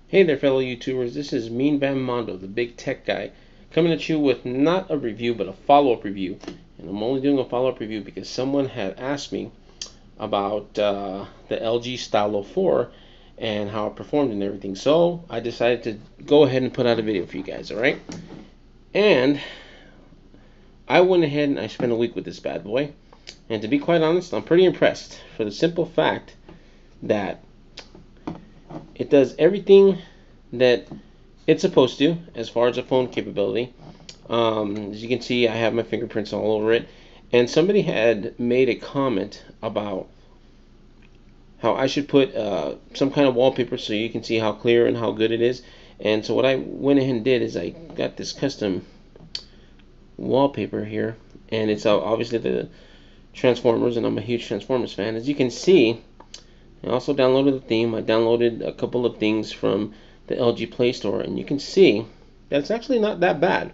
Hey there, fellow YouTubers. This is Mean Van Mondo, the big tech guy, coming at you with not a review, but a follow-up review. And I'm only doing a follow-up review because someone had asked me about the LG Stylo 4 and how it performed and everything. So I decided to go ahead and put out a video for you guys, all right? And I went ahead and I spent a week with this bad boy. And to be quite honest, I'm pretty impressed for the simple fact that it does everything that it's supposed to as far as a phone capability. As you can see, I have my fingerprints all over it. And somebody had made a comment about how I should put some kind of wallpaper so you can see how clear and how good it is. And so what I went ahead and did is I got this custom wallpaper here. And it's obviously the Transformers, and I'm a huge Transformers fan. As you can see, I also downloaded the theme. I downloaded a couple of things from the LG Play Store, and you can see that it's actually not that bad.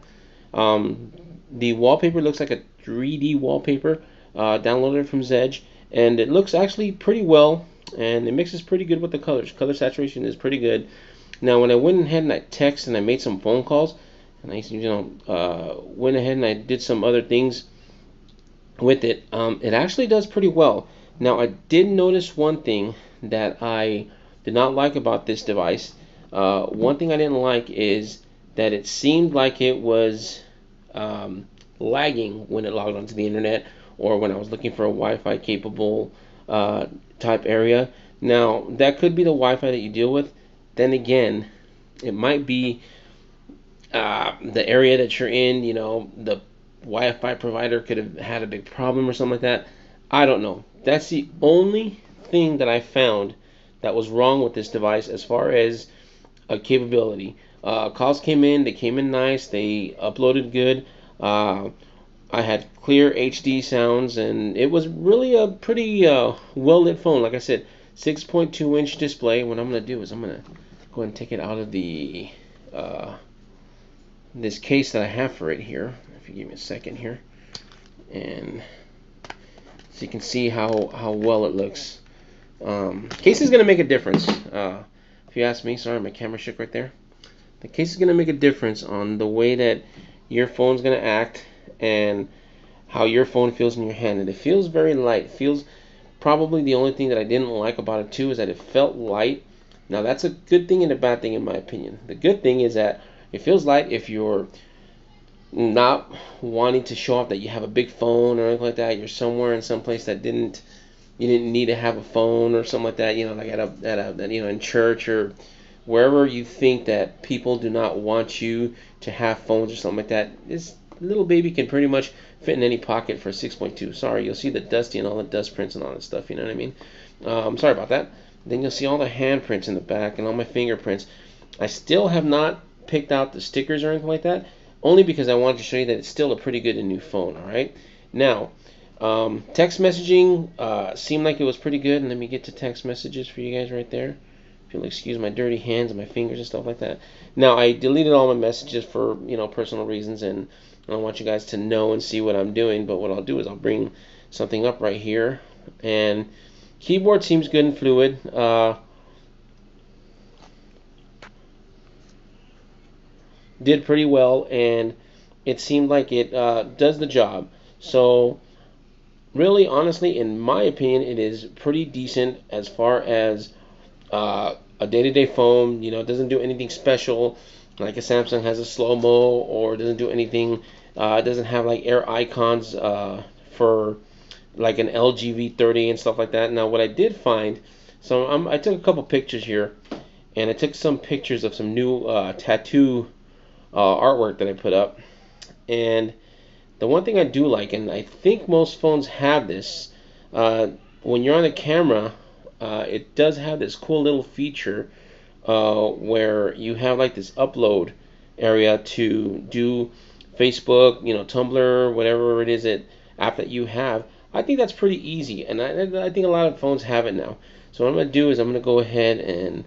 The wallpaper looks like a 3D wallpaper. Downloaded it from Zedge, and it looks actually pretty well, and it mixes pretty good with the colors. Color saturation is pretty good. Now, when I went ahead and I texted and I made some phone calls, and I went ahead and I did some other things with it, it actually does pretty well. Now, I did notice one thing that I did not like about this device. One thing I didn't like is that it seemed like it was lagging when it logged onto the internet or when I was looking for a Wi-Fi capable type area. Now, that could be the Wi-Fi that you deal with. Then again, it might be the area that you're in. The Wi-Fi provider could have had a big problem or something like that. I don't know. That's the only thing that I found that was wrong with this device as far as capability. Calls came in, they came in nice, they uploaded good. I had clear HD sounds, and it was really a pretty well lit phone. Like I said, 6.2-inch display. What I'm gonna do is I'm gonna go ahead and take it out of the this case that I have for it here. If you give me a second here, and so you can see how well it looks. Case is gonna make a difference. If you ask me, sorry, my camera shook right there. The case is gonna make a difference on the way that your phone's gonna act and how your phone feels in your hand. And it feels very light. It feels probably the only thing that I didn't like about it too is that it felt light. Now that's a good thing and a bad thing in my opinion. The good thing is that it feels light if you're not wanting to show off that you have a big phone or anything like that. You're somewhere in some place that you didn't need to have a phone or something like that. Like in church or wherever you think that people do not want you to have phones or something like that. This little baby can pretty much fit in any pocket for 6.2. Sorry, you'll see the dusty and all the dust prints and all that stuff. You know what I mean? Sorry about that. Then you'll see all the handprints in the back and all my fingerprints. I still have not picked out the stickers or anything like that, only because I wanted to show you that it's still a pretty good and new phone. All right. Now, text messaging seemed like it was pretty good. And let me get to text messages for you guys right there. If you'll excuse my dirty hands and my fingers and stuff like that. Now, I deleted all my messages for personal reasons, and I don't want you guys to know and see what I'm doing. But what I'll do is I'll bring something up right here, and keyboard seems good and fluid. Did pretty well, and it seemed like it does the job. So really, honestly, in my opinion, it is pretty decent as far as a day-to-day phone. It doesn't do anything special like a Samsung has a slow-mo, or doesn't do anything. It doesn't have like air icons for like an LG V30 and stuff like that. Now, what I did find, so I took a couple pictures here, and I took some pictures of some new tattoo artwork that I put up. And the one thing I do like, and I think most phones have this, when you're on the camera, it does have this cool little feature where you have like this upload area to do Facebook, Tumblr, whatever it is app that you have. I think that's pretty easy, and I think a lot of phones have it now. So what I'm going to do is I'm going to go ahead and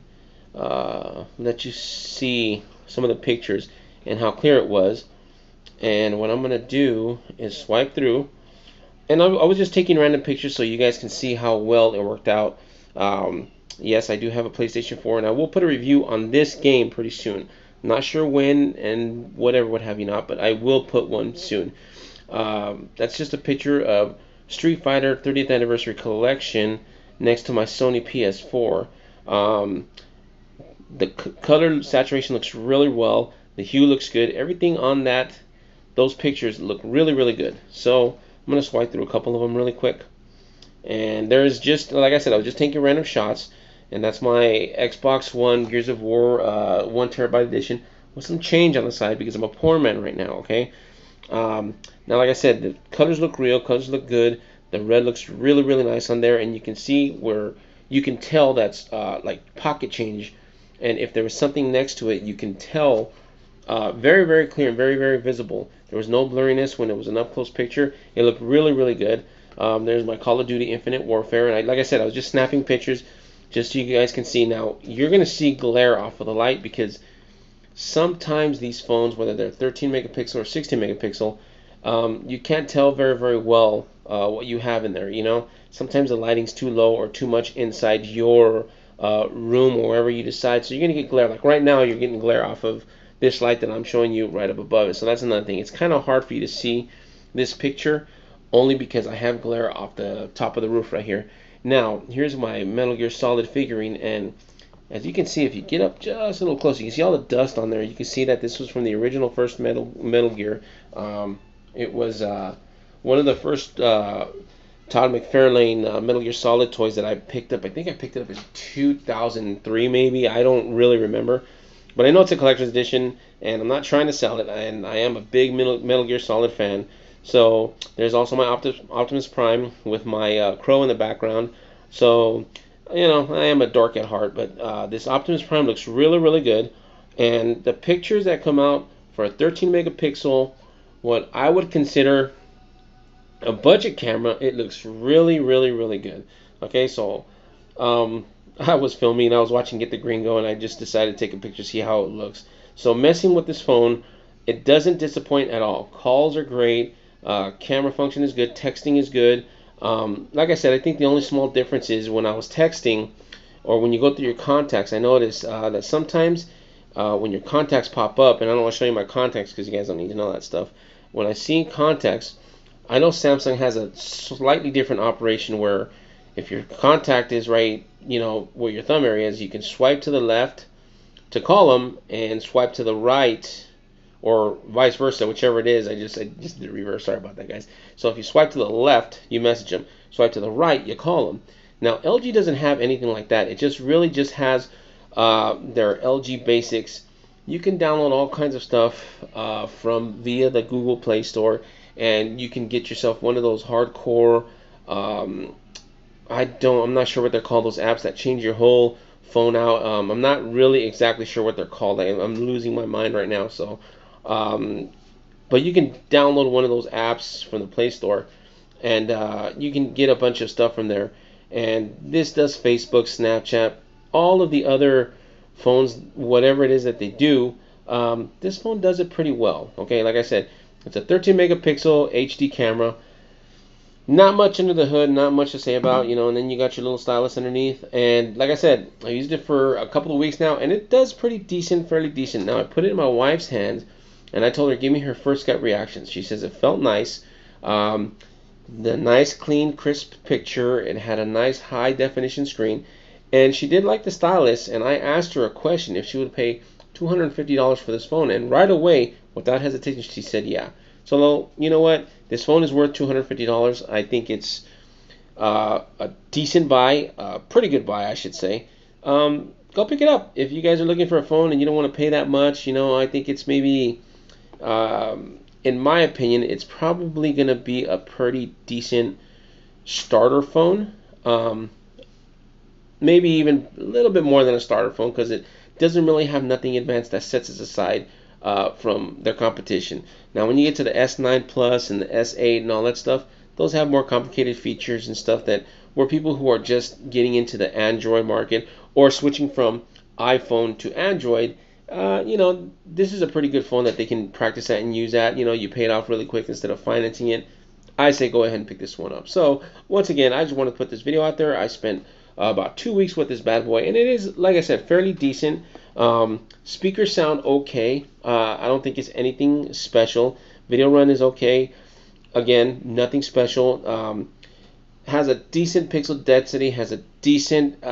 let you see some of the pictures and how clear it was. And what I'm going to do is swipe through. And I was just taking random pictures so you guys can see how well it worked out. Yes, I do have a PlayStation 4, and I will put a review on this game pretty soon. Not sure when and whatever, what have you not, but I will put one soon. That's just a picture of Street Fighter 30th Anniversary Collection next to my Sony PS4. Um, the color saturation looks really well. The hue looks good. Everything on those pictures look really, really good. So I'm gonna swipe through a couple of them really quick. And there's just, like I said, I was just taking random shots, and that's my Xbox One Gears of War 1 TB edition with some change on the side because I'm a poor man right now. Okay. Now, like I said, the colors look real, colors look good. The red looks really, really nice on there, and you can see where you can tell that's like pocket change. And if there was something next to it, you can tell very, very clear and very, very visible. There was no blurriness when it was an up-close picture. It looked really, really good. There's my Call of Duty Infinite Warfare, and like I said, I was just snapping pictures just so you guys can see. Now, you're going to see glare off of the light because sometimes these phones, whether they're 13 megapixel or 16 megapixel, you can't tell very, very well what you have in there. You know, sometimes the lighting's too low or too much inside your room or wherever you decide. So you're gonna get glare. Like right now, you're getting glare off of this light that I'm showing you right up above it. So that's another thing. It's kind of hard for you to see this picture only because I have glare off the top of the roof right here. Now, here's my Metal Gear Solid figurine, and as you can see, if you get up just a little closer, you can see all the dust on there. You can see that this was from the original first Metal Gear. It was one of the first Todd McFarlane Metal Gear Solid toys that I picked up. I think I picked it up in 2003, maybe. I don't really remember. But I know it's a collector's edition, and I'm not trying to sell it, and I am a big Metal Gear Solid fan. So there's also my Optimus Prime with my crow in the background. So, you know, I am a dork at heart, but this Optimus Prime looks really, really good. And the pictures that come out for a 13 megapixel, what I would consider a budget camera, it looks really, really, really good. Okay, so I was filming, I was watching Get the Gringo, and I just decided to take a picture, see how it looks. So messing with this phone, it doesn't disappoint at all. Calls are great, camera function is good, texting is good. Like I said, I think the only small difference is when I was texting, or when you go through your contacts, I noticed that sometimes when your contacts pop up, and I don't want to show you my contacts because you guys don't need to know that stuff. When I see contacts, I know Samsung has a slightly different operation where if your contact is right, you know, where your thumb area is, you can swipe to the left to call them and swipe to the right, or vice versa, whichever it is. I just did the reverse. Sorry about that, guys. So if you swipe to the left, you message them. Swipe to the right, you call them. Now LG doesn't have anything like that. It just really just has their LG Basics. You can download all kinds of stuff from via the Google Play Store, and you can get yourself one of those hardcore. I'm not sure what they're called. Those apps that change your whole phone out. I'm not really exactly sure what they're called. I'm losing my mind right now. So, but you can download one of those apps from the Play Store, and you can get a bunch of stuff from there. And this does Facebook, Snapchat, all of the other phones, whatever it is that they do. This phone does it pretty well. Okay, like I said, it's a 13 megapixel HD camera. Not much under the hood, not much to say about, you know, and then you got your little stylus underneath. And like I said, I used it for a couple of weeks now, and it does pretty decent, fairly decent. Now, I put it in my wife's hands, and I told her, give me her first gut reactions. She says it felt nice. The nice, clean, crisp picture. It had a nice high definition screen. And she did like the stylus, and I asked her a question if she would pay $250 for this phone. And right away, without hesitation, she said yeah. So, you know what? This phone is worth $250. I think it's a decent buy, a pretty good buy, I should say. Go pick it up. If you guys are looking for a phone and you don't want to pay that much, you know, I think it's maybe, in my opinion, it's probably going to be a pretty decent starter phone. Maybe even a little bit more than a starter phone because it doesn't really have nothing advanced that sets it aside from their competition. Now, when you get to the S9 Plus and the S8 and all that stuff, those have more complicated features and stuff that where people who are just getting into the Android market or switching from iPhone to Android, you know, this is a pretty good phone that they can practice at and use at. You know, you pay it off really quick instead of financing it. I say go ahead and pick this one up. So, once again, I just want to put this video out there. I spent about 2 weeks with this bad boy, and it is, like I said, fairly decent. Speakers sound okay. I don't think it's anything special. Video run is okay. Again, nothing special. Has a decent pixel density, has a decent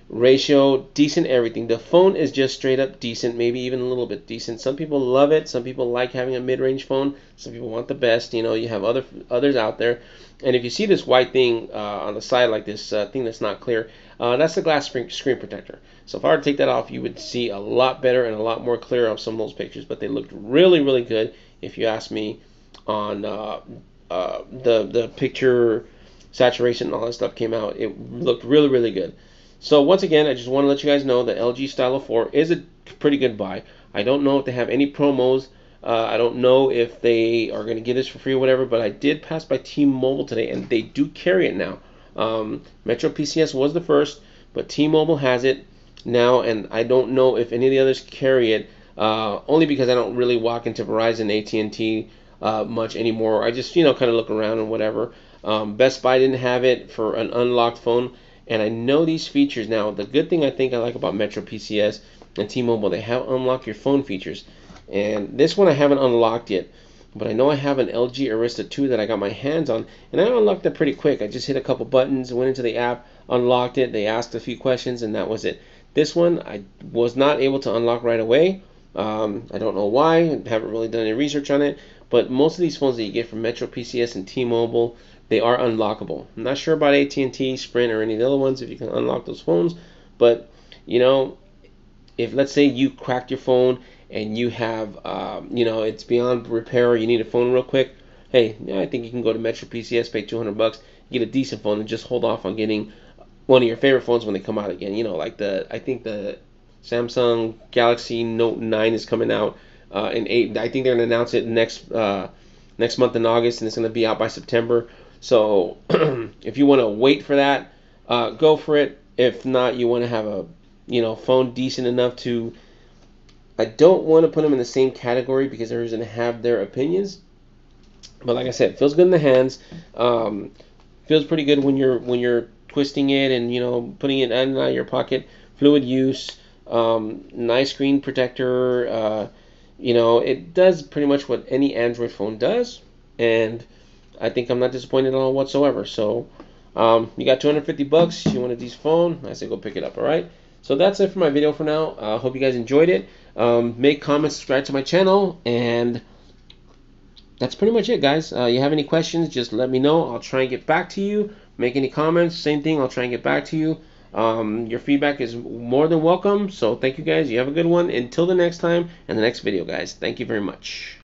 ratio, decent everything. The phone is just straight up decent, maybe even a little bit decent. Some people love it. Some people like having a mid-range phone. Some people want the best. You know, you have others out there. And if you see this white thing on the side, like this thing that's not clear, that's the glass screen protector. So if I were to take that off, you would see a lot better and a lot more clear of some of those pictures. But they looked really, really good, if you ask me, on the picture saturation and all that stuff came out. It looked really, really good. So once again, I just want to let you guys know the LG Stylo 4 is a pretty good buy. I don't know if they have any promos. I don't know if they are going to give this for free or whatever, but I did pass by T-Mobile today, and they do carry it now. Metro PCS was the first, but T-Mobile has it now, and I don't know if any of the others carry it, only because I don't really walk into Verizon, AT&T much anymore. I just, kind of look around and whatever. Best Buy didn't have it for an unlocked phone. And I know these features now. The good thing I think I like about Metro PCS and T-Mobile, they have unlocked your phone features. And this one I haven't unlocked yet. But I know I have an LG Arista 2 that I got my hands on. And I unlocked it pretty quick. I just hit a couple buttons, went into the app, unlocked it. They asked a few questions, and that was it. This one I was not able to unlock right away. I don't know why. I haven't really done any research on it. But most of these phones that you get from Metro PCS and T-Mobile, they are unlockable. I'm not sure about AT&T, Sprint, or any of the other ones if you can unlock those phones. But, if let's say you cracked your phone and you have, it's beyond repair, or you need a phone real quick, hey, I think you can go to Metro PCS, pay $200, get a decent phone, and just hold off on getting one of your favorite phones when they come out again. I think the Samsung Galaxy Note 9 is coming out in 8. I think they're going to announce it next month in August, and it's going to be out by September. So if you want to wait for that, go for it. If not, you want to have a phone decent enough to. I don't want to put them in the same category because everyone's going to have their opinions. But like I said, it feels good in the hands. Feels pretty good when you're twisting it and putting it in and out of your pocket. Fluid use. Nice screen protector. It does pretty much what any Android phone does, and I think I'm not disappointed at all whatsoever. So you got $250. You want a decent phone? I say go pick it up. All right. So that's it for my video for now. Hope you guys enjoyed it. Make comments, subscribe to my channel, and that's pretty much it, guys. You have any questions? Just let me know. I'll try and get back to you. Make any comments? Same thing. I'll try and get back to you. Your feedback is more than welcome. So thank you, guys. You have a good one. Until the next time and the next video, guys. Thank you very much.